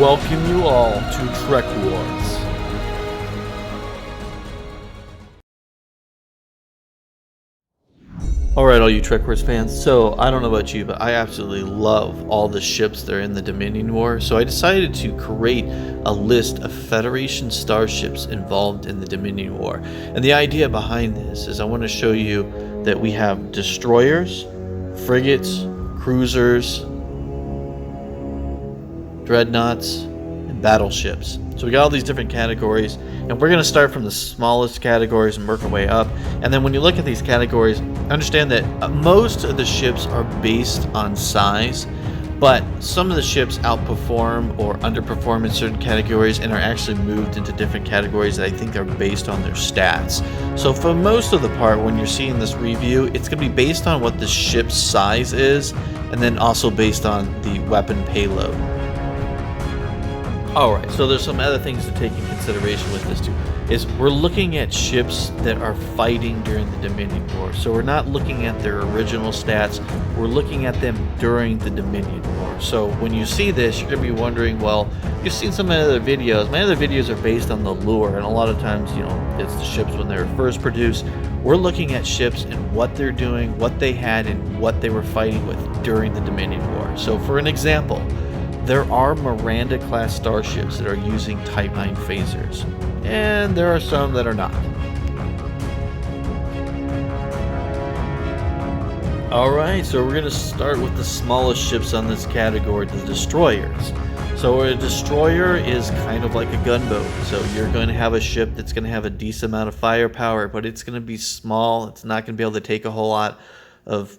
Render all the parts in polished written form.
welcome you all to Trek Wars. Alright, all you Trek Wars fans, so I don't know about you, but I absolutely love all the ships that are in the Dominion War, so I decided to create a list of Federation starships involved in the Dominion War. And the idea behind this is I want to show you that we have destroyers, frigates, cruisers, dreadnoughts, and battleships. So we got all these different categories, and we're going to start from the smallest categories and work our way up. And then when you look at these categories, understand that most of the ships are based on size, but some of the ships outperform or underperform in certain categories and are actually moved into different categories that I think are based on their stats. So for most of the part, when you're seeing this review, it's going to be based on what the ship's size is, and then also based on the weapon payload. Alright, so there's some other things to take in consideration with this too, is we're looking at ships that are fighting during the Dominion War. So we're not looking at their original stats, we're looking at them during the Dominion War. So when you see this, you're going to be wondering, well, you've seen some of my other videos. My other videos are based on the lure, and a lot of times, you know, it's the ships when they were first produced. We're looking at ships and what they're doing, what they had, and what they were fighting with during the Dominion War. So for an example, there are Miranda-class starships that are using Type 9 phasers, and there are some that are not. Alright, so we're going to start with the smallest ships on this category, the destroyers. So a destroyer is kind of like a gunboat, so you're going to have a ship that's going to have a decent amount of firepower, but it's going to be small, it's not going to be able to take a whole lot of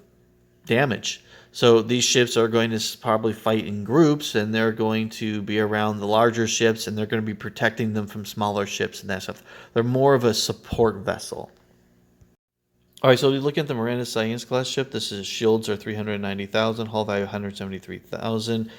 damage. So these ships are going to probably fight in groups, and they're going to be around the larger ships, and they're going to be protecting them from smaller ships and that stuff. They're more of a support vessel. Alright, so we look at the Miranda Science class ship. This is shields are 390,000, hull value 173,000,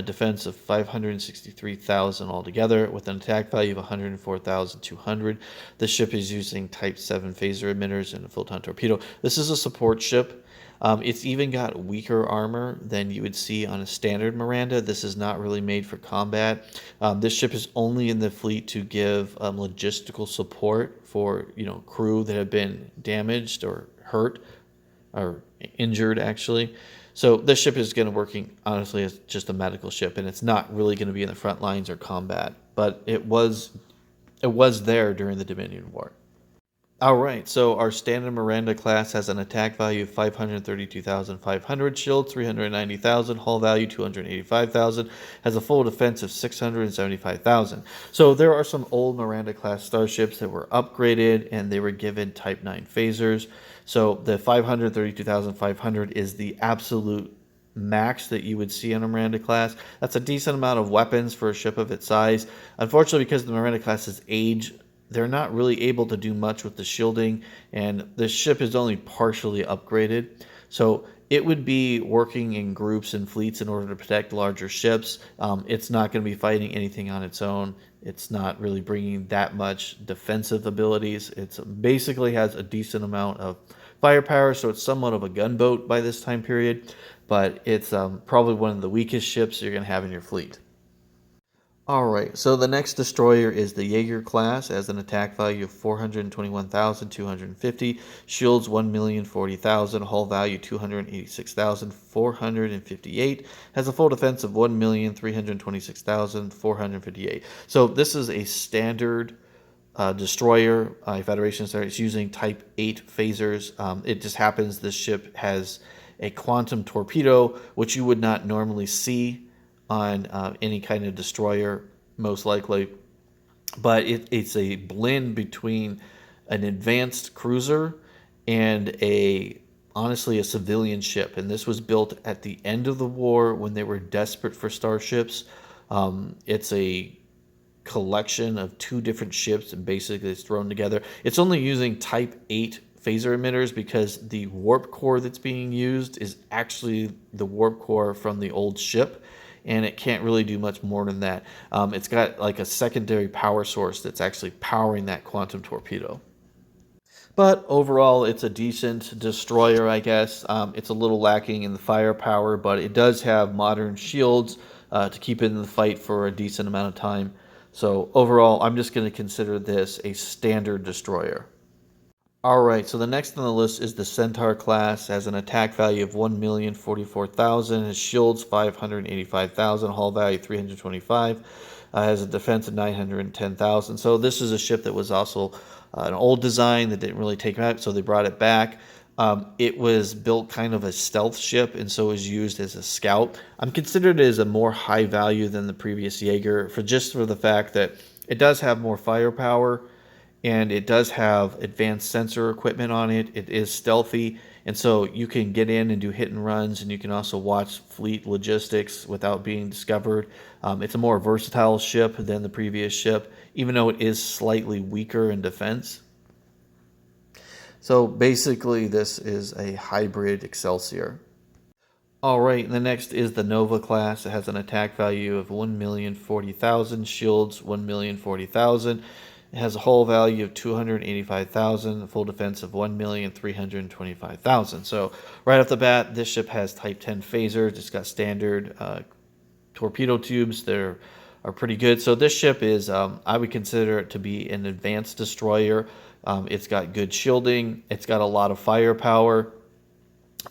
defense of 563,000 altogether, with an attack value of 104,200. This ship is using Type 7 phaser emitters and a photon torpedo. This is a support ship. It's even got weaker armor than you would see on a standard Miranda. This is not really made for combat. This ship is only in the fleet to give logistical support for crew that have been damaged or hurt or injured actually. So this ship is going to working honestly as just a medical ship, and it's not really going to be in the front lines or combat. But it was there during the Dominion War. Alright, so our standard Miranda class has an attack value of 532,500, shield 390,000, hull value 285,000, has a full defense of 675,000. So there are some old Miranda class starships that were upgraded and they were given Type 9 phasers. So the 532,500 is the absolute max that you would see in a Miranda class. That's a decent amount of weapons for a ship of its size. Unfortunately, because the Miranda class's age, they're not really able to do much with the shielding, and the ship is only partially upgraded. So it would be working in groups and fleets in order to protect larger ships. It's not going to be fighting anything on its own. It's not really bringing that much defensive abilities. It basically has a decent amount of firepower, so it's somewhat of a gunboat by this time period, but it's probably one of the weakest ships you're going to have in your fleet. Alright, so the next destroyer is the Jaeger class, has an attack value of 421,250, shields 1,040,000, hull value 286,458, has a full defense of 1,326,458. So this is a standard destroyer, Federation star. It's using Type 8 phasers. It just happens this ship has a quantum torpedo, which you would not normally see on any kind of destroyer, most likely, but it's a blend between an advanced cruiser and honestly a civilian ship. And this was built at the end of the war when they were desperate for starships. It's a collection of two different ships, and basically it's thrown together. It's only using Type 8 phaser emitters because the warp core that's being used is actually the warp core from the old ship, and it can't really do much more than that. It's got like a secondary power source that's actually powering that quantum torpedo. But overall, it's a decent destroyer, I guess. It's a little lacking in the firepower, but it does have modern shields, to keep it in the fight for a decent amount of time. So overall, I'm just going to consider this a standard destroyer. Alright, so the next on the list is the Centaur class. Has an attack value of 1,044,000, has shields 585,000, hull value 325, has a defense of 910,000. So this is a ship that was also an old design that didn't really take out, so they brought it back. It was built kind of a stealth ship, and so was used as a scout. I'm considered as a more high value than the previous Jaeger for the fact that it does have more firepower, and it does have advanced sensor equipment on it. It is stealthy, and so you can get in and do hit and runs, and you can also watch fleet logistics without being discovered. It's a more versatile ship than the previous ship, even though it is slightly weaker in defense. So basically, this is a hybrid Excelsior. Alright, the next is the Nova class. It has an attack value of 1,040,000, shields 1,040,000. It has a hull value of 285,000, a full defense of 1,325,000. So right off the bat, this ship has Type 10 phasers. It's got standard torpedo tubes. They are pretty good. So this ship is, I would consider it to be an advanced destroyer. It's got good shielding. It's got a lot of firepower.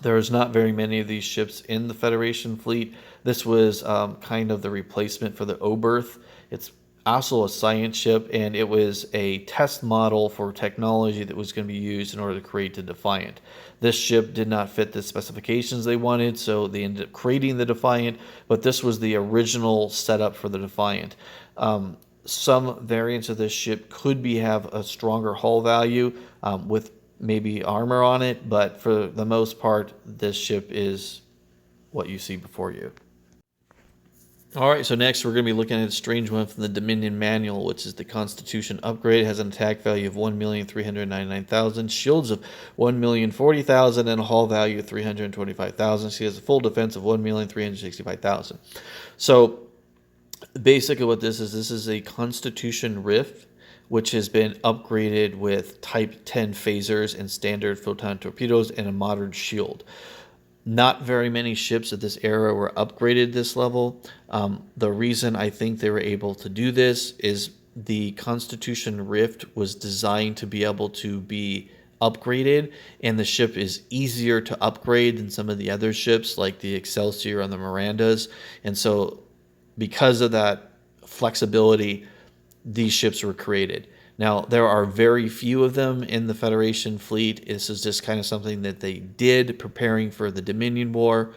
There's not very many of these ships in the Federation fleet. This was kind of the replacement for the Oberth. It's also a science ship, and it was a test model for technology that was going to be used in order to create the Defiant. This ship did not fit the specifications they wanted, so they ended up creating the Defiant, but this was the original setup for the Defiant. Some variants of this ship could have a stronger hull value with maybe armor on it, but for the most part, this ship is what you see before you. Alright, so next we're going to be looking at a strange one from the Dominion Manual, which is the Constitution upgrade. It has an attack value of 1,399,000, shields of 1,040,000, and a hull value of 325,000. She has a full defense of 1,365,000. So basically what this is a Constitution Rift, which has been upgraded with Type 10 phasers and standard photon torpedoes and a modern shield. Not very many ships of this era were upgraded this level. The reason I think they were able to do this is the Constitution Rift was designed to be able to be upgraded, and the ship is easier to upgrade than some of the other ships like the Excelsior and the Mirandas. And so because of that flexibility, these ships were created. Now, there are very few of them in the Federation fleet. This is just kind of something that they did preparing for the Dominion War.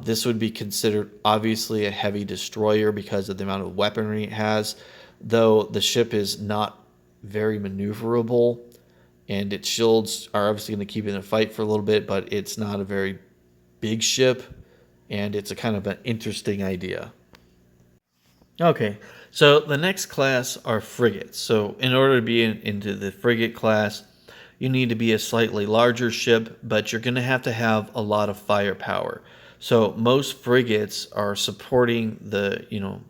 This would be considered obviously a heavy destroyer because of the amount of weaponry it has, though the ship is not very maneuverable, and its shields are obviously going to keep it in a fight for a little bit, but it's not a very big ship, and it's a kind of an interesting idea. Okay, so the next class are frigates. So in order to be into the frigate class, you need to be a slightly larger ship, but you're going to have a lot of firepower. So most frigates are supporting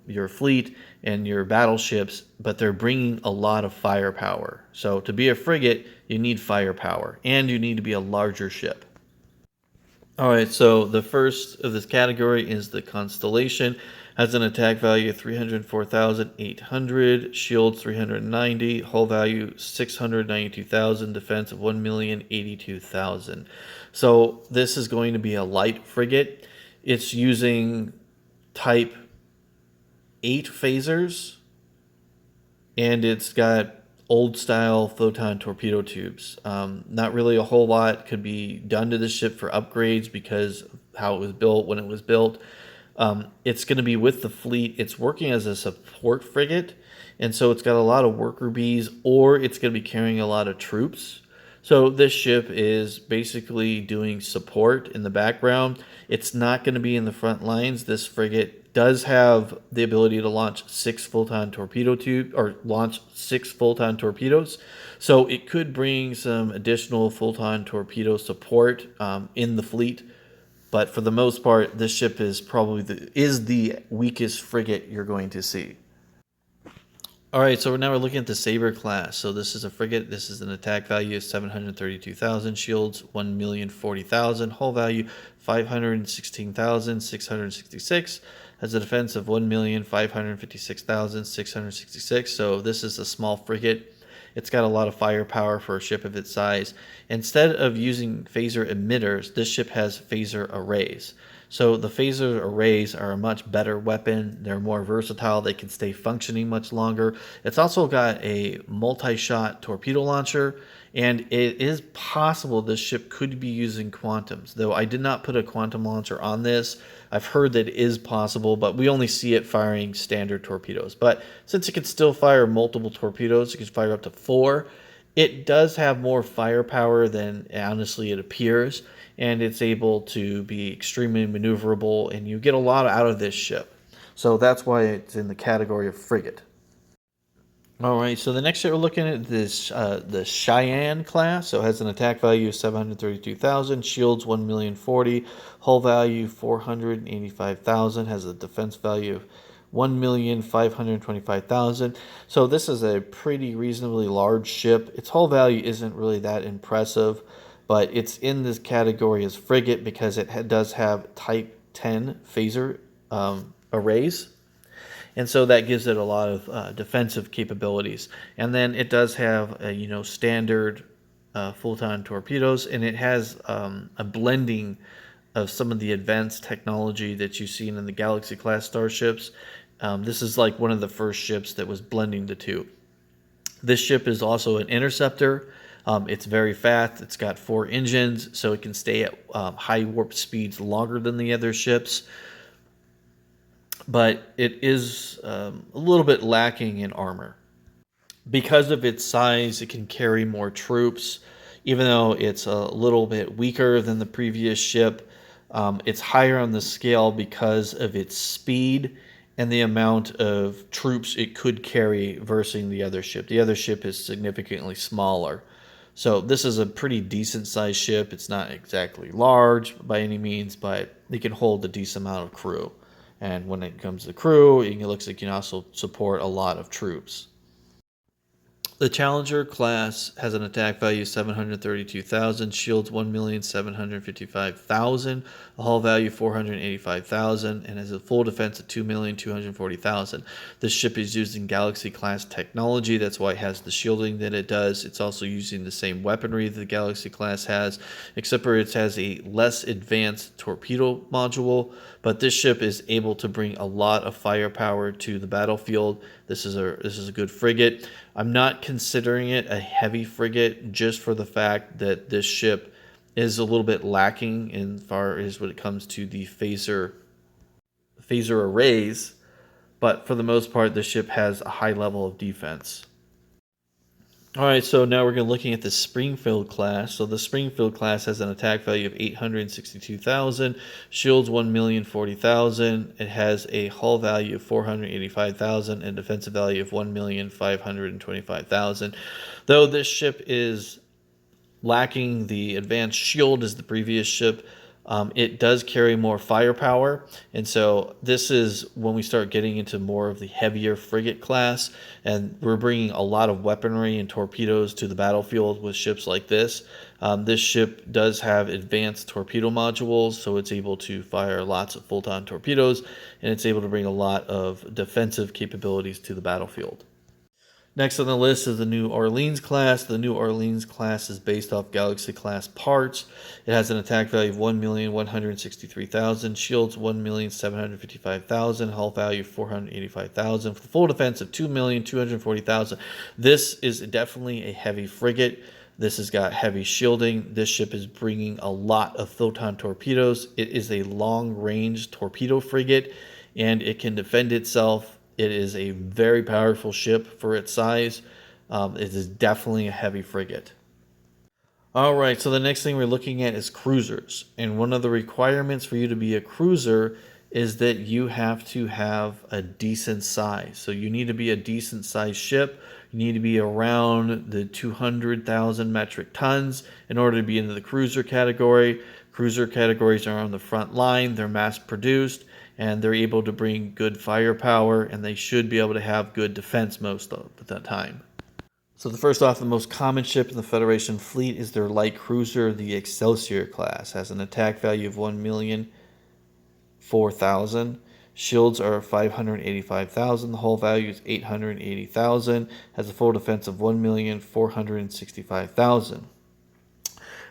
your fleet and your battleships, but they're bringing a lot of firepower. So to be a frigate, you need firepower, and you need to be a larger ship. All right, so the first of this category is the Constellation. Has an attack value of 304,800, shields 390, hull value 692,000, defense of 1,082,000. So this is going to be a light frigate. It's using Type 8 phasers, and it's got old style photon torpedo tubes. Not really a whole lot could be done to the ship for upgrades because of how it was built when it was built. It's going to be with the fleet. It's working as a support frigate, and so it's got a lot of worker bees, or it's going to be carrying a lot of troops. So this ship is basically doing support in the background. It's not going to be in the front lines. This frigate does have the ability to launch 6 photon torpedo launch 6 photon torpedoes. So it could bring some additional photon torpedo support in the fleet. But for the most part, this ship is probably the weakest frigate you're going to see. All right, so now we're looking at the Sabre class. So this is a frigate. This is an attack value of 732,000, shields 1,040,000, hull value 516,666, has a defense of 1,556,666. So this is a small frigate. It's got a lot of firepower for a ship of its size. Instead of using phaser emitters, this ship has phaser arrays. So the phaser arrays are a much better weapon. They're more versatile. They can stay functioning much longer. It's also got a multi-shot torpedo launcher, and it is possible this ship could be using quantums, though I did not put a quantum launcher on this. I've heard that it is possible, but we only see it firing standard torpedoes. But since it can still fire multiple torpedoes, it can fire up to 4. It does have more firepower than honestly it appears, and it's able to be extremely maneuverable, and you get a lot out of this ship. So that's why it's in the category of frigate. All right, so the next ship we're looking at is the Cheyenne class. So it has an attack value of 732,000, shields 1,040,000, hull value 485,000, has a defense value of 1,525,000. So this is a pretty reasonably large ship. Its hull value isn't really that impressive, but it's in this category as frigate because it does have Type 10 phaser arrays. And so that gives it a lot of defensive capabilities. And then it does have, standard full-time torpedoes, and it has a blending of some of the advanced technology that you've seen in the Galaxy-class starships. This is like one of the first ships that was blending the two. This ship is also an interceptor. It's very fast. It's got 4 engines, so it can stay at high warp speeds longer than the other ships. But it is a little bit lacking in armor. Because of its size, it can carry more troops. Even though it's a little bit weaker than the previous ship, it's higher on the scale because of its speed and the amount of troops it could carry versus the other ship. The other ship is significantly smaller. So this is a pretty decent sized ship. It's not exactly large by any means, but it can hold a decent amount of crew. And when it comes to crew, it looks like it can also support a lot of troops. The Challenger class has an attack value of 732,000, shields 1,755,000, a hull value 485,000, and has a full defense of 2,240,000. This ship is using Galaxy class technology. That's why it has the shielding that it does. It's also using the same weaponry that the Galaxy class has, except for it has a less advanced torpedo module. But this ship is able to bring a lot of firepower to the battlefield. This is a good frigate. I'm not considering it a heavy frigate just for the fact that this ship is a little bit lacking in far as when it comes to the phaser arrays, but for the most part, the ship has a high level of defense. All right, so now we're looking at the Springfield class. So the Springfield class has an attack value of 862,000, shields 1,040,000. It has a hull value of 485,000 and defensive value of 1,525,000. Though this ship is lacking the advanced shield as the previous ship, it does carry more firepower, and so this is when we start getting into more of the heavier frigate class, and we're bringing a lot of weaponry and torpedoes to the battlefield with ships like this. This ship does have advanced torpedo modules, so it's able to fire lots of full-time torpedoes, and it's able to bring a lot of defensive capabilities to the battlefield. Next on the list is the New Orleans class. The New Orleans class is based off Galaxy class parts. It has an attack value of 1,163,000, shields 1,755,000, hull value 485,000, for the full defense of 2,240,000. This is definitely a heavy frigate. This has got heavy shielding. This ship is bringing a lot of photon torpedoes. It is a long-range torpedo frigate, and it can defend itself. It is a very powerful ship for its size. It is definitely a heavy frigate. All right, so the next thing we're looking at is cruisers. And one of the requirements for you to be a cruiser is that you have to have a decent size. So you need to be a decent sized ship. You need to be around the 200,000 metric tons in order to be into the cruiser category. Cruiser categories are on the front line. They're mass produced, and they're able to bring good firepower, and they should be able to have good defense most of the time. So the first off, the most common ship in the Federation fleet is their light cruiser, the Excelsior class. Has an attack value of 1,004,000, Shields are 585,000. The hull value is 880,000. Has a full defense of 1,465,000.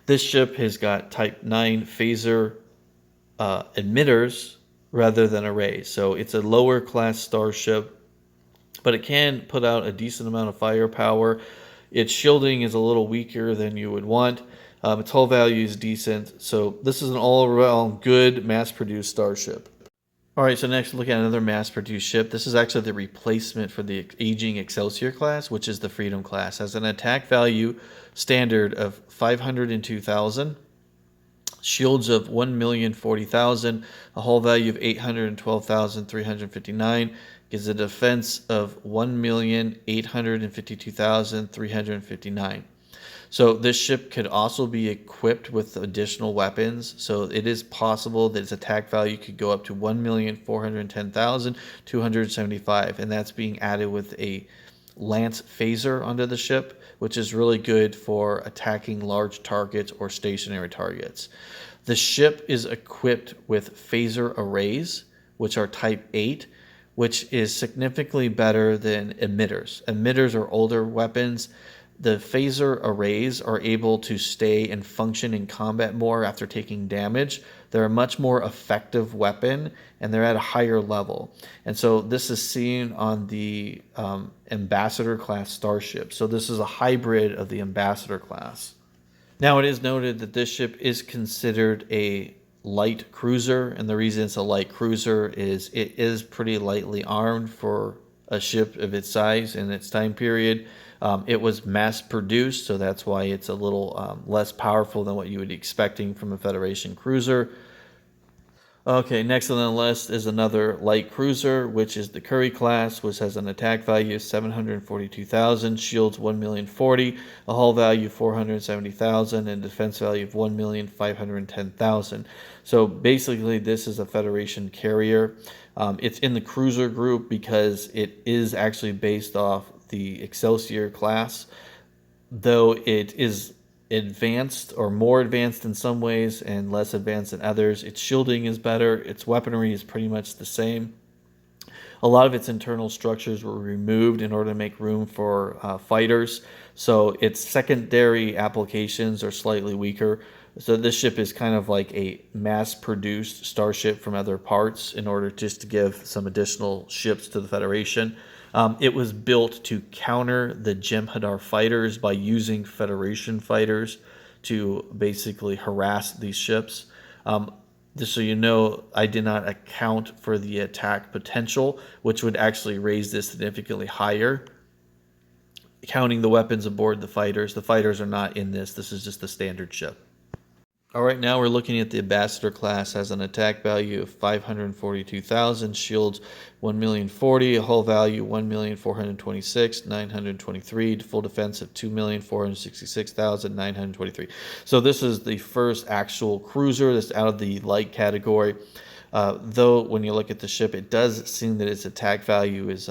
This ship has got Type 9 phaser emitters rather than arrays. So it's a lower class starship, but it can put out a decent amount of firepower. Its shielding is a little weaker than you would want. Its hull value is decent. So this is an all-around good mass-produced starship. All right, so next look at another mass-produced ship. This is actually the replacement for the aging Excelsior class, which is the Freedom class. Has an attack value standard of 502,000, shields of 1,040,000, a hull value of 812,359, gives a defense of 1,852,359. So this ship could also be equipped with additional weapons. So it is possible that its attack value could go up to 1,410,275, and that's being added with a lance phaser onto the ship, which is really good for attacking large targets or stationary targets. The ship is equipped with phaser arrays, which are Type 8, which is significantly better than emitters. Emitters are older weapons. The phaser arrays are able to stay and function in combat more after taking damage. They're a much more effective weapon, and they're at a higher level. And so this is seen on the Ambassador class starship. So this is a hybrid of the Ambassador class. Now it is noted that this ship is considered a light cruiser, and the reason it's a light cruiser is it is pretty lightly armed for a ship of its size and its time period. It was mass produced, so that's why it's a little less powerful than what you would be expecting from a Federation cruiser. Okay, next on the list is another light cruiser, which is the Curry class, which has an attack value of 742,000, shields 1,040,000, a hull value of 470,000, and defense value of 1,510,000. So basically, this is a Federation carrier. It's in the cruiser group because it is actually based off the Excelsior class, though it is advanced or more advanced in some ways and less advanced in others. Its shielding is better. Its weaponry is pretty much the same. A lot of its internal structures were removed in order to make room for fighters, so its secondary applications are slightly weaker. So this ship is kind of like a mass-produced starship from other parts in order just to give some additional ships to the Federation. It was built to counter the Jem'Hadar fighters by using Federation fighters to basically harass these ships. Just so you know, I did not account for the attack potential, which would actually raise this significantly higher. Counting the weapons aboard the fighters. The fighters are not in this. This is just the standard ship. All right, now we're looking at the Ambassador class. Has an attack value of 542,000, shields 1,040,000, a hull value 1,426,923, full defense of 2,466,923. So this is the first actual cruiser that's out of the light category. Though when you look at the ship, it does seem that its attack value is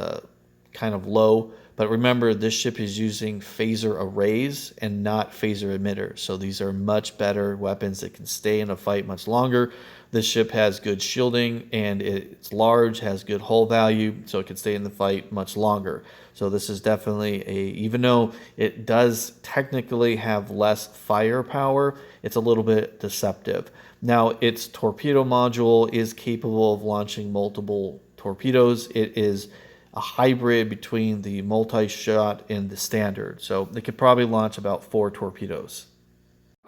kind of low. But remember, this ship is using phaser arrays and not phaser emitters. So these are much better weapons that can stay in a fight much longer. This ship has good shielding, and it's large, has good hull value, so it can stay in the fight much longer. So this is definitely even though it does technically have less firepower, it's a little bit deceptive. Now, its torpedo module is capable of launching multiple torpedoes. It is a hybrid between the multi-shot and the standard. So they could probably launch about 4 torpedoes.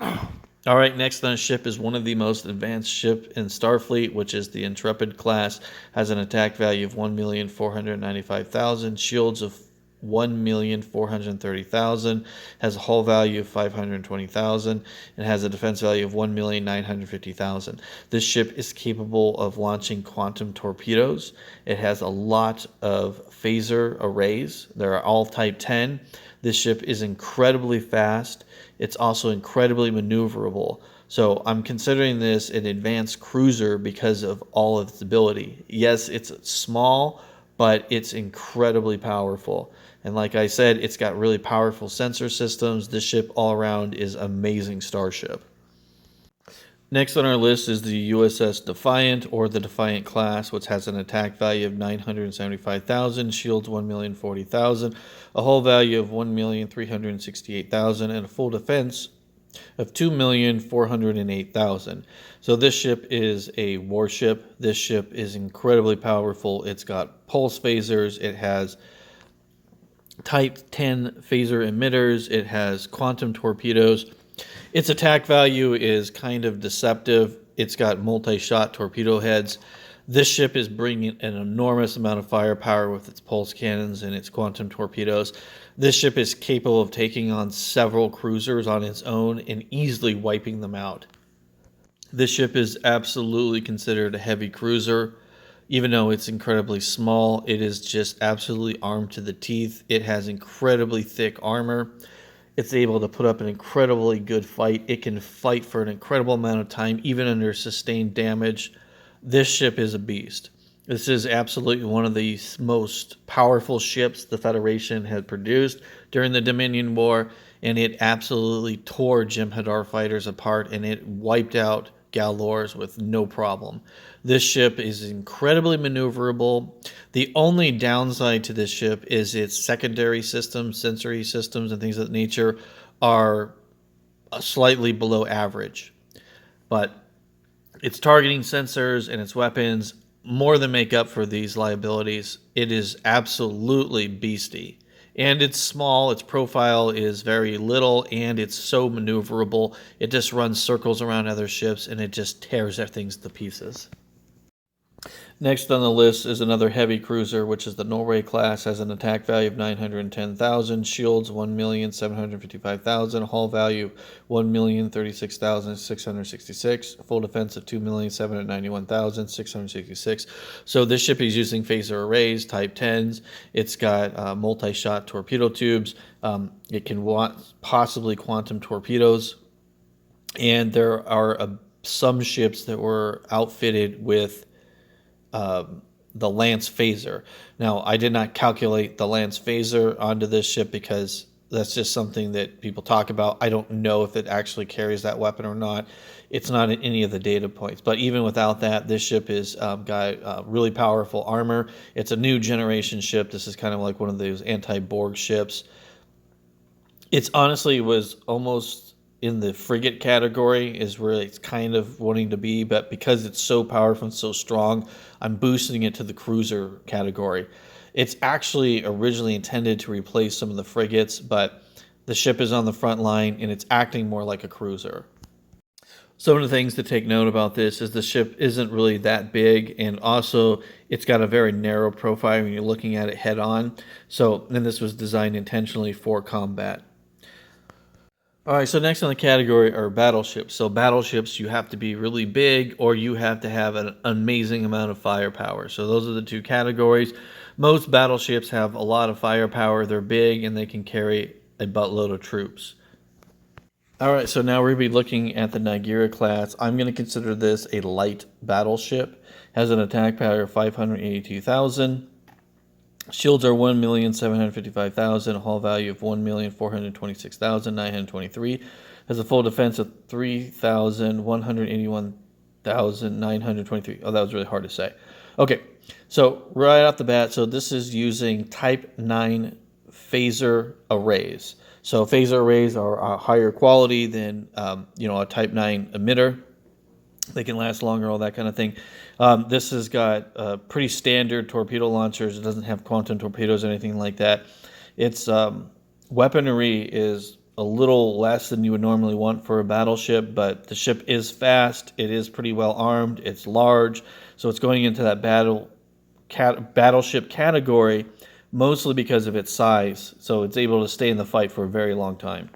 All right, next on the ship is one of the most advanced ship in Starfleet, which is the Intrepid class. Has an attack value of 1,495,000, shields of 1,430,000, has a hull value of 520,000, and has a defense value of 1,950,000. This ship is capable of launching quantum torpedoes. It has a lot of phaser arrays. They're all Type 10. This ship is incredibly fast. It's also incredibly maneuverable. So I'm considering this an advanced cruiser because of all of its ability. Yes, it's small, but it's incredibly powerful. And like I said, it's got really powerful sensor systems. This ship all around is amazing starship. Next on our list is the USS Defiant, or the Defiant class, which has an attack value of 975,000, shields 1,040,000, a hull value of 1,368,000, and a full defense of 2,408,000. So this ship is a warship. This ship is incredibly powerful. It's got pulse phasers. It has Type 10 phaser emitters. It has quantum torpedoes. Its attack value is kind of deceptive. It's got multi-shot torpedo heads. This ship is bringing an enormous amount of firepower with its pulse cannons and its quantum torpedoes. This ship is capable of taking on several cruisers on its own and easily wiping them out. This ship is absolutely considered a heavy cruiser. Even though it's incredibly small, it is just absolutely armed to the teeth. It has incredibly thick armor. It's able to put up an incredibly good fight. It can fight for an incredible amount of time, even under sustained damage. This ship is a beast. This is absolutely one of the most powerful ships the Federation had produced during the Dominion War, and it absolutely tore Jem'Hadar fighters apart, and it wiped out Galors with no problem. This ship is incredibly maneuverable. The only downside to this ship is its secondary systems, sensory systems, and things of that nature are slightly below average. But its targeting sensors and its weapons more than make up for these liabilities. It is absolutely beastie. And it's small, its profile is very little, and it's so maneuverable. It just runs circles around other ships, and it just tears their things to pieces. Next on the list is another heavy cruiser, which is the Norway class. Has an attack value of 910,000, shields 1,755,000, hull value 1,036,666, full defense of 2,791,666. So this ship is using phaser arrays, Type 10s. It's got multi-shot torpedo tubes. It can possibly quantum torpedoes. And there are some ships that were outfitted with the Lance phaser. Now, I did not calculate the Lance phaser onto this ship because that's just something that people talk about. I don't know if it actually carries that weapon or not. It's not in any of the data points. But even without that, this ship is got really powerful armor. It's a new generation ship. This is kind of like one of those anti-Borg ships. It's honestly was almost in the frigate category is where it's kind of wanting to be, but because it's so powerful and so strong, I'm boosting it to the cruiser category. It's actually originally intended to replace some of the frigates, but the ship is on the front line and it's acting more like a cruiser. Some of the things to take note about this is the ship isn't really that big, and also it's got a very narrow profile when you're looking at it head on. So, and this was designed intentionally for combat. All right, so next on the category are battleships. So battleships, you have to be really big or you have to have an amazing amount of firepower. So those are the two categories. Most battleships have a lot of firepower. They're big and they can carry a buttload of troops. All right, so now we're going to be looking at the Niagara class. I'm going to consider this a light battleship. Has an attack power of 582,000. Shields are 1,755,000, a hull value of 1,426,923. Has a full defense of 3,181,923. Oh, that was really hard to say. Okay, so right off the bat, so this is using Type 9 phaser arrays. So phaser arrays are a higher quality than a Type 9 emitter. They can last longer, all that kind of thing. This has got pretty standard torpedo launchers. It doesn't have quantum torpedoes or anything like that. Its weaponry is a little less than you would normally want for a battleship, but the ship is fast. It is pretty well armed. It's large, so it's going into that battleship category mostly because of its size. So it's able to stay in the fight for a very long time.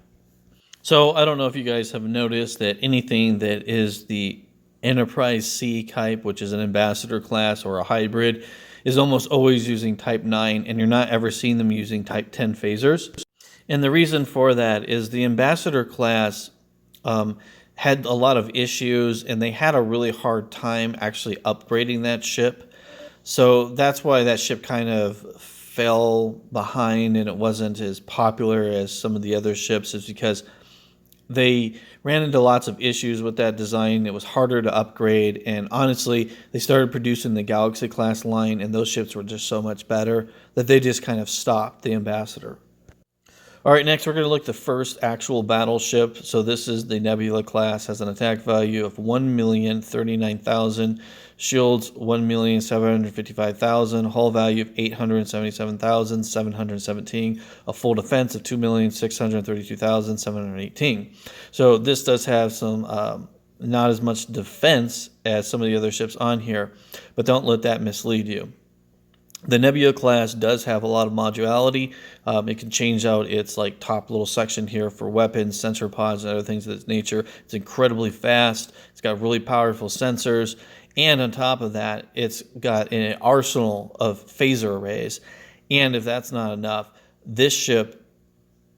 So I don't know if you guys have noticed that anything that is the Enterprise C type, which is an ambassador class or a hybrid, is almost always using Type 9, and you're not ever seeing them using Type 10 phasers. And the reason for that is the ambassador class had a lot of issues, and they had a really hard time actually upgrading that ship. So that's why that ship kind of fell behind and it wasn't as popular as some of the other ships, is because They ran into lots of issues with that design. It was harder to upgrade, and honestly, they started producing the Galaxy class line, and those ships were just so much better that they just kind of stopped the Ambassador. All right, next we're going to look at the first actual battleship. So this is the Nebula class, has an attack value of 1,039,000, shields 1,755,000, hull value of 877,717, a full defense of 2,632,718. So this does have some not as much defense as some of the other ships on here, but don't let that mislead you. The Nebula class does have a lot of modularity. It can change out its like top little section here for weapons, sensor pods, and other things of this nature. It's incredibly fast. It's got really powerful sensors. And on top of that, it's got an arsenal of phaser arrays. And if that's not enough, this ship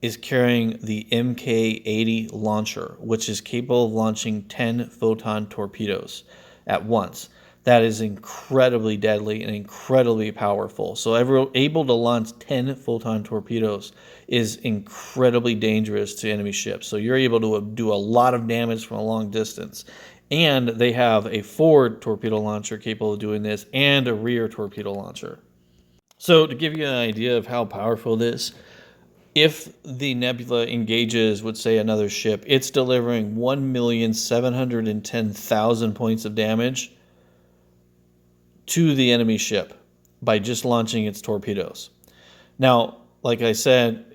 is carrying the Mk-80 launcher, which is capable of launching 10 photon torpedoes at once. That is incredibly deadly and incredibly powerful. So able to launch 10 photon torpedoes is incredibly dangerous to enemy ships. So you're able to do a lot of damage from a long distance. And they have a forward torpedo launcher capable of doing this and a rear torpedo launcher. So to give you an idea of how powerful it is, if the Nebula engages with, say, another ship, it's delivering 1,710,000 points of damage to the enemy ship by just launching its torpedoes. Now, like I said,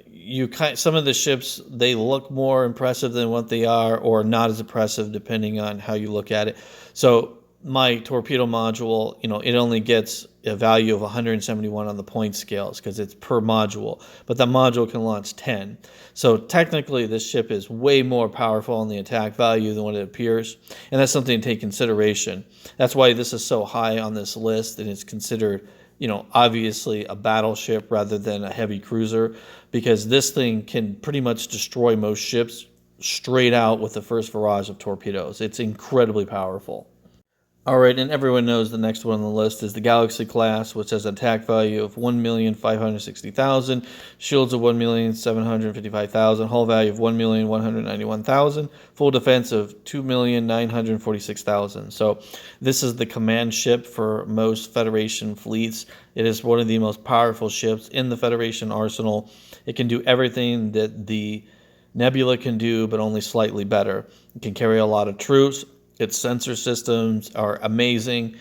some of the ships, they look more impressive than what they are, or not as impressive depending on how you look at it. So my torpedo module, it only gets a value of 171 on the point scales because it's per module, but the module can launch 10. So technically this ship is way more powerful in the attack value than what it appears, and that's something to take consideration. That's why this is so high on this list, and it's considered, obviously a battleship rather than a heavy cruiser, because this thing can pretty much destroy most ships straight out with the first barrage of torpedoes. It's incredibly powerful. All right, and everyone knows the next one on the list is the Galaxy class, which has an attack value of 1,560,000, shields of 1,755,000, hull value of 1,191,000, full defense of 2,946,000. So this is the command ship for most Federation fleets. It is one of the most powerful ships in the Federation arsenal. It can do everything that the Nebula can do, but only slightly better. It can carry a lot of troops. Its sensor systems are amazing.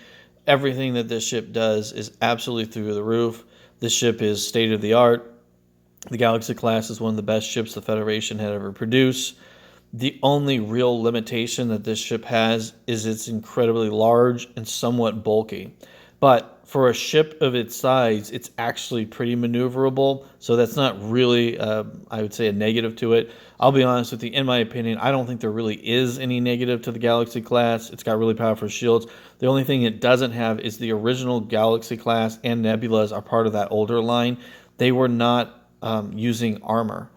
Everything that this ship does is absolutely through the roof. This ship is state-of-the-art. The Galaxy class is one of the best ships the Federation had ever produced. The only real limitation that this ship has is it's incredibly large and somewhat bulky. But for a ship of its size, it's actually pretty maneuverable. So that's not really, I would say, a negative to it. I'll be honest with you, in my opinion, I don't think there really is any negative to the Galaxy class. It's got really powerful shields. The only thing it doesn't have is the original Galaxy class and Nebulas are part of that older line. They were not using armor.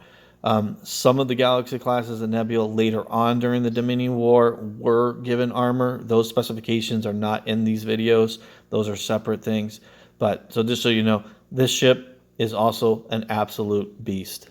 Some of the Galaxy classes and Nebula later on during the Dominion War were given armor. Those specifications are not in these videos. Those are separate things. But so just so you know, this ship is also an absolute beast.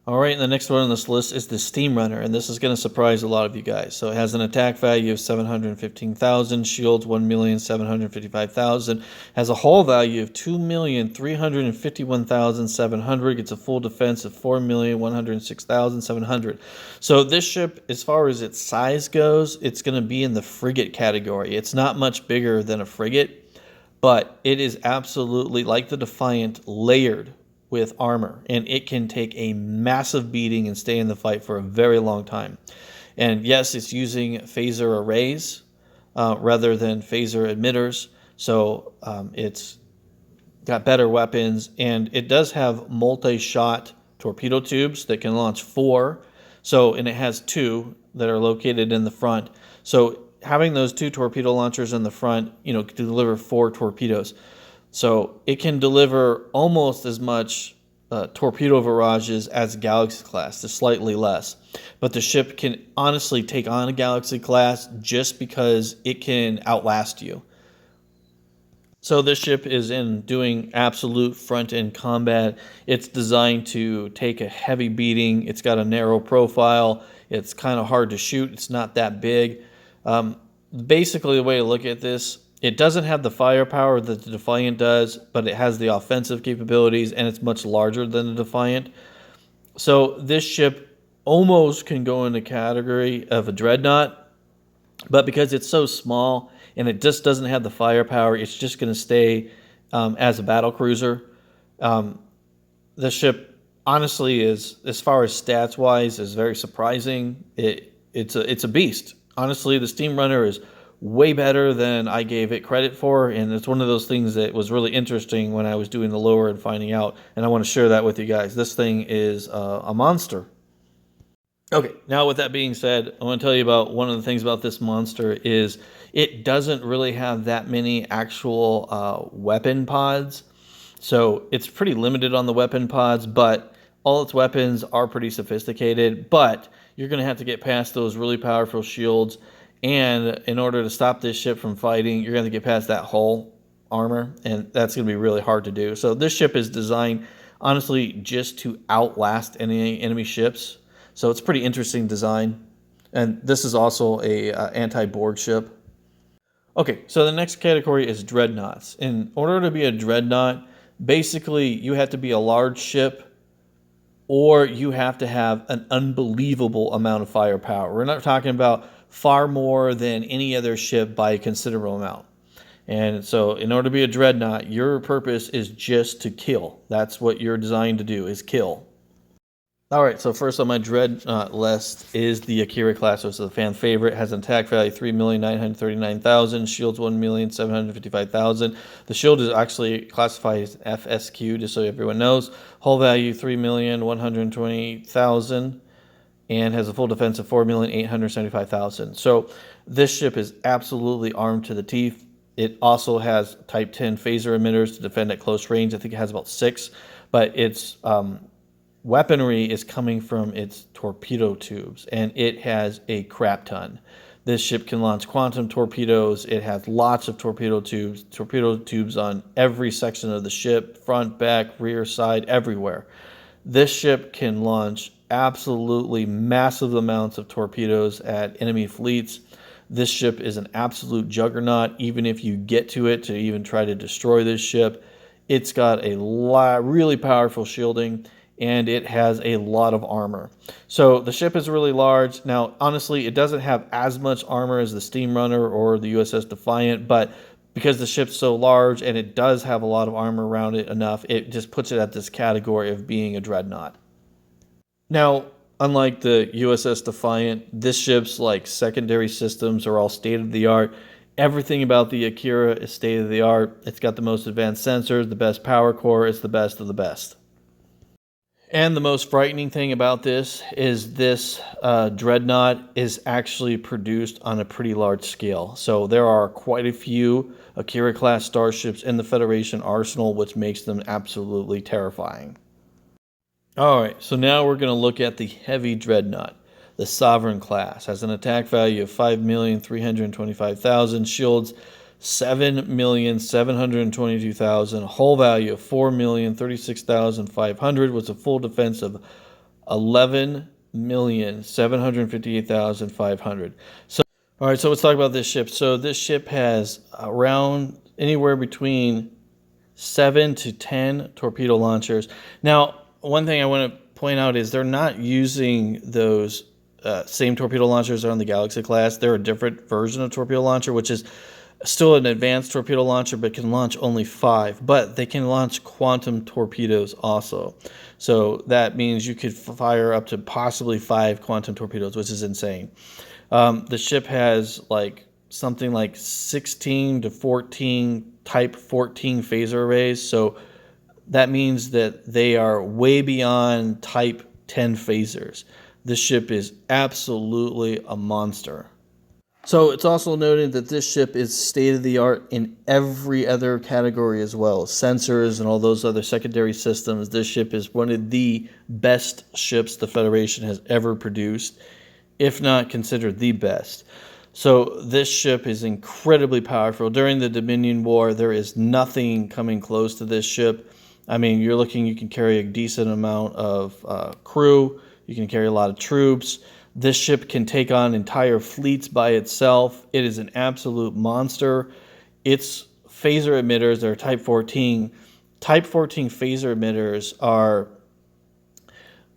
All right, and the next one on this list is the Steam Runner, and this is going to surprise a lot of you guys. So it has an attack value of 715,000, shields 1,755,000, has a hull value of 2,351,700, gets a full defense of 4,106,700. So this ship, as far as its size goes, it's going to be in the frigate category. It's not much bigger than a frigate, but it is absolutely, like the Defiant, layered with armor, and it can take a massive beating and stay in the fight for a very long time. And yes, it's using phaser arrays rather than phaser emitters, so it's got better weapons, and it does have multi-shot torpedo tubes that can launch 4. And it has 2 that are located in the front. So having those 2 torpedo launchers in the front, can deliver 4 torpedoes. So it can deliver almost as much torpedo barrages as Galaxy class, just slightly less. But the ship can honestly take on a Galaxy class just because it can outlast you. So this ship is in doing absolute front-end combat. It's designed to take a heavy beating. It's got a narrow profile. It's kind of hard to shoot. It's not that big. Um, Basically, the way to look at this, it doesn't have the firepower that the Defiant does, but it has the offensive capabilities, and it's much larger than the Defiant. So this ship almost can go in the category of a Dreadnought, but because it's so small and it just doesn't have the firepower, it's just going to stay as a battle cruiser. The ship, honestly, is, as far as stats wise, is very surprising. It's a beast. Honestly, the Steam Runner is way better than I gave it credit for, and it's one of those things that was really interesting when I was doing the lore and finding out, and I want to share that with you guys. This thing is a monster. Okay, now with that being said, I want to tell you about one of the things about this monster is it doesn't really have that many actual weapon pods. So it's pretty limited on the weapon pods, but all its weapons are pretty sophisticated. But you're going to have to get past those really powerful shields. And in order to stop this ship from fighting, you're going to get past that hull armor. And that's going to be really hard to do. So this ship is designed, honestly, just to outlast any enemy ships. So it's pretty interesting design. And this is also a anti-Borg ship. Okay, so the next category is Dreadnoughts. In order to be a Dreadnought, basically you have to be a large ship or you have to have an unbelievable amount of firepower. We're not talking about far more than any other ship by a considerable amount. And so in order to be a Dreadnought, your purpose is just to kill. That's what you're designed to do, is kill. All right, so first on my Dreadnought list is the Akira class, which is a fan favorite. It has an attack value 3,939,000, shields 1,755,000. The shield is actually classified as FSQ, just so everyone knows. Hull value 3,120,000, and has a full defense of 4,875,000. So this ship is absolutely armed to the teeth. It also has Type 10 phaser emitters to defend at close range. I think it has about 6, but it's weaponry is coming from its torpedo tubes, and it has a crap ton. This ship can launch quantum torpedoes. It has lots of torpedo tubes on every section of the ship, front, back, rear, side, everywhere. This ship can launch absolutely massive amounts of torpedoes at enemy fleets. This ship is an absolute juggernaut. Even if you get to it to even try to destroy this ship, it's got a lot really powerful shielding, and it has a lot of armor. So the ship is really large. Now, honestly, it doesn't have as much armor as the Steam Runner or the USS Defiant, but because the ship's so large and it does have a lot of armor around it enough, it just puts it at this category of being a Dreadnought. Now, unlike the USS Defiant, this ship's secondary systems are all state-of-the-art. Everything about the Akira is state-of-the-art. It's got the most advanced sensors, the best power core. It's the best of the best. And the most frightening thing about this is this Dreadnought is actually produced on a pretty large scale. So there are quite a few Akira-class starships in the Federation arsenal, which makes them absolutely terrifying. Alright, so now we're going to look at the heavy Dreadnought. The Sovereign class has an attack value of 5,325,000, shields 7,722,000, hull value of 4,036,500, with a full defense of 11,758,500. So, all right, so let's talk about this ship. So this ship has around anywhere between 7 to 10 torpedo launchers. Now, one thing I want to point out is they're not using those same torpedo launchers that are on the Galaxy class. They're a different version of torpedo launcher, which is still an advanced torpedo launcher, but can launch only 5. But they can launch quantum torpedoes also. So that means you could fire up to possibly 5 quantum torpedoes, which is insane. The ship has something like 16 to 14 Type 14 phaser arrays. So that means that they are way beyond Type 10 phasers. This ship is absolutely a monster. So it's also noted that this ship is state-of-the-art in every other category as well. Sensors and all those other secondary systems. This ship is one of the best ships the Federation has ever produced, if not considered the best. So this ship is incredibly powerful. During the Dominion War, there is nothing coming close to this ship. I mean, you're looking, you can carry a decent amount of crew. You can carry a lot of troops. This ship can take on entire fleets by itself. It is an absolute monster. Its phaser emitters are Type 14. Type 14 phaser emitters are,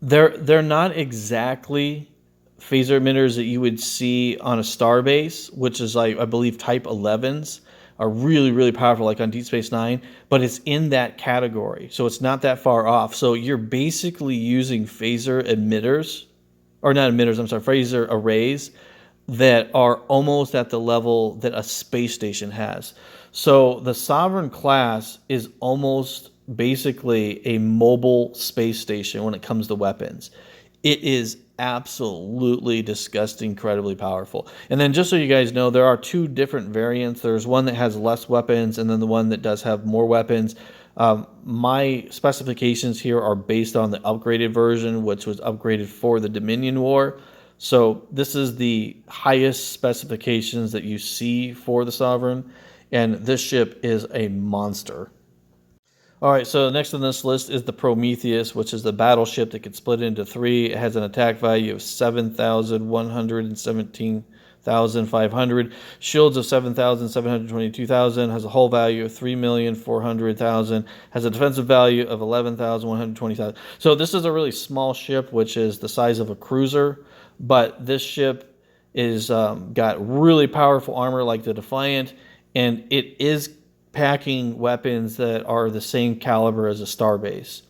they're not exactly phaser emitters that you would see on a starbase, which is like, I believe Type 11s are really, really powerful, like on Deep Space Nine, but it's in that category. So it's not that far off. So you're basically using phaser emitters, or not emitters, I'm sorry, phaser arrays that are almost at the level that a space station has. So the Sovereign class is almost basically a mobile space station when it comes to weapons. It is absolutely disgusting, incredibly powerful. And then just so you guys know, there are two different variants. There's one that has less weapons and then the one that does have more weapons. My specifications here are based on the upgraded version, which was upgraded for the Dominion War. So this is the highest specifications that you see for the Sovereign, and this ship is a monster. All right, so next on this list is the Prometheus, which is the battleship that can split into three. It has an attack value of 7,117,500, shields of 7,722,000, has a hull value of 3,400,000, has a defensive value of 11,120,000. So this is a really small ship, which is the size of a cruiser, but this ship is got really powerful armor like the Defiant, and it is packing weapons that are the same caliber as a starbase.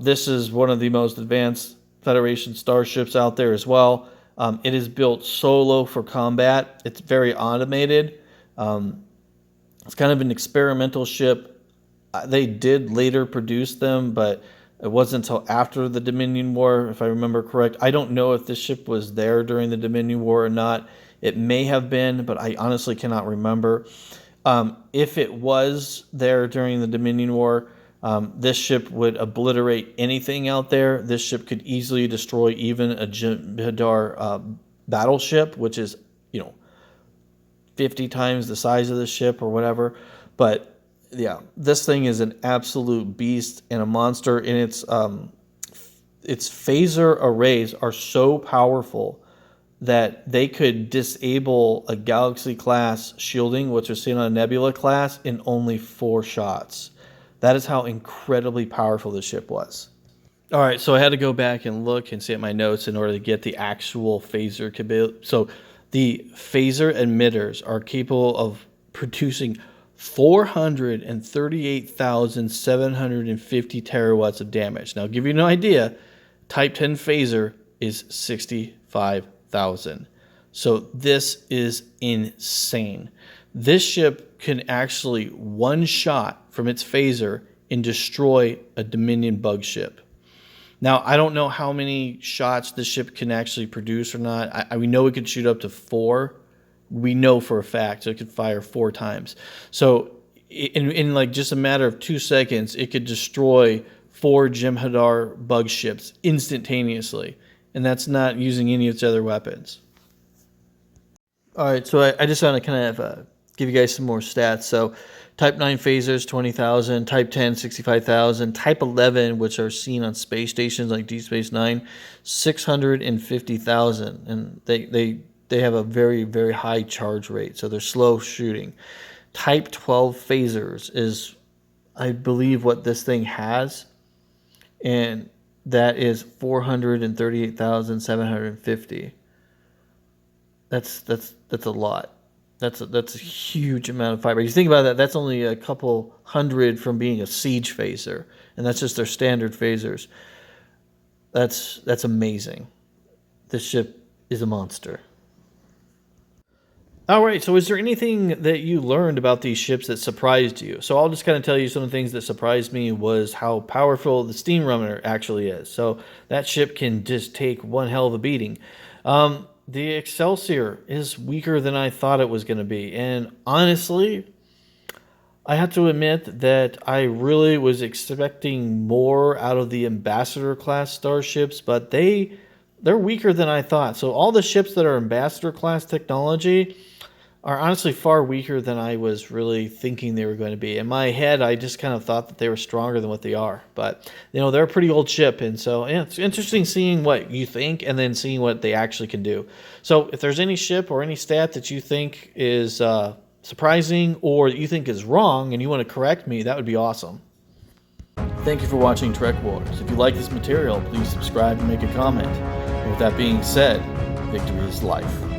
This is one of the most advanced Federation starships out there as well. It is built solo for combat. It's very automated. It's kind of an experimental ship. They did later produce them, but it wasn't until after the Dominion War, if I remember correct. I don't know if this ship was there during the Dominion War or not. It may have been, but I honestly cannot remember. If it was there during the Dominion War, this ship would obliterate anything out there. This ship could easily destroy even a Jem'Hadar battleship, which is, 50 times the size of the ship or whatever. But yeah, this thing is an absolute beast and a monster. And its phaser arrays are so powerful that they could disable a Galaxy class shielding, which was seen on a Nebula class, in only 4 shots. That is how incredibly powerful this ship was. All right, so I had to go back and look and see at my notes in order to get the actual phaser. So the phaser emitters are capable of producing 438,750 terawatts of damage. Now, I'll give you an idea. Type 10 phaser is 65,000. So this is insane. This ship can actually one shot from its phaser and destroy a Dominion bug ship. Now, I don't know how many shots this ship can actually produce or not. We know it could shoot up to 4. We know for a fact so it could fire 4 times. So in like just a matter of 2 seconds, it could destroy 4 Jem'Hadar bug ships instantaneously. And that's not using any of its other weapons. All right, so I just want to kind of give you guys some more stats. So Type 9 phasers, 20,000. Type 10, 65,000. Type 11, which are seen on space stations like Deep Space Nine, 650,000. And they have a very, very high charge rate, so they're slow shooting. Type 12 phasers is, I believe, what this thing has. And that is 438,750. That's a lot. That's a huge amount of fiber. You think about that, that's only a couple hundred from being a siege phaser, and that's just their standard phasers. That's amazing. This ship is a monster. All right, so is there anything that you learned about these ships that surprised you? So I'll just kind of tell you some of the things that surprised me was how powerful the steam runner actually is. So that ship can just take one hell of a beating. The Excelsior is weaker than I thought it was going to be. And honestly, I have to admit that I really was expecting more out of the Ambassador class starships, but they they're weaker than I thought. So all the ships that are ambassador class technology are honestly far weaker than I was really thinking they were going to be. In my head, I just kind of thought that they were stronger than what they are. But, they're a pretty old ship, and so yeah, it's interesting seeing what you think and then seeing what they actually can do. So if there's any ship or any stat that you think is surprising or that you think is wrong and you want to correct me, that would be awesome. Thank you for watching Trek Wars. If you like this material, please subscribe and make a comment. And with that being said, victory is life.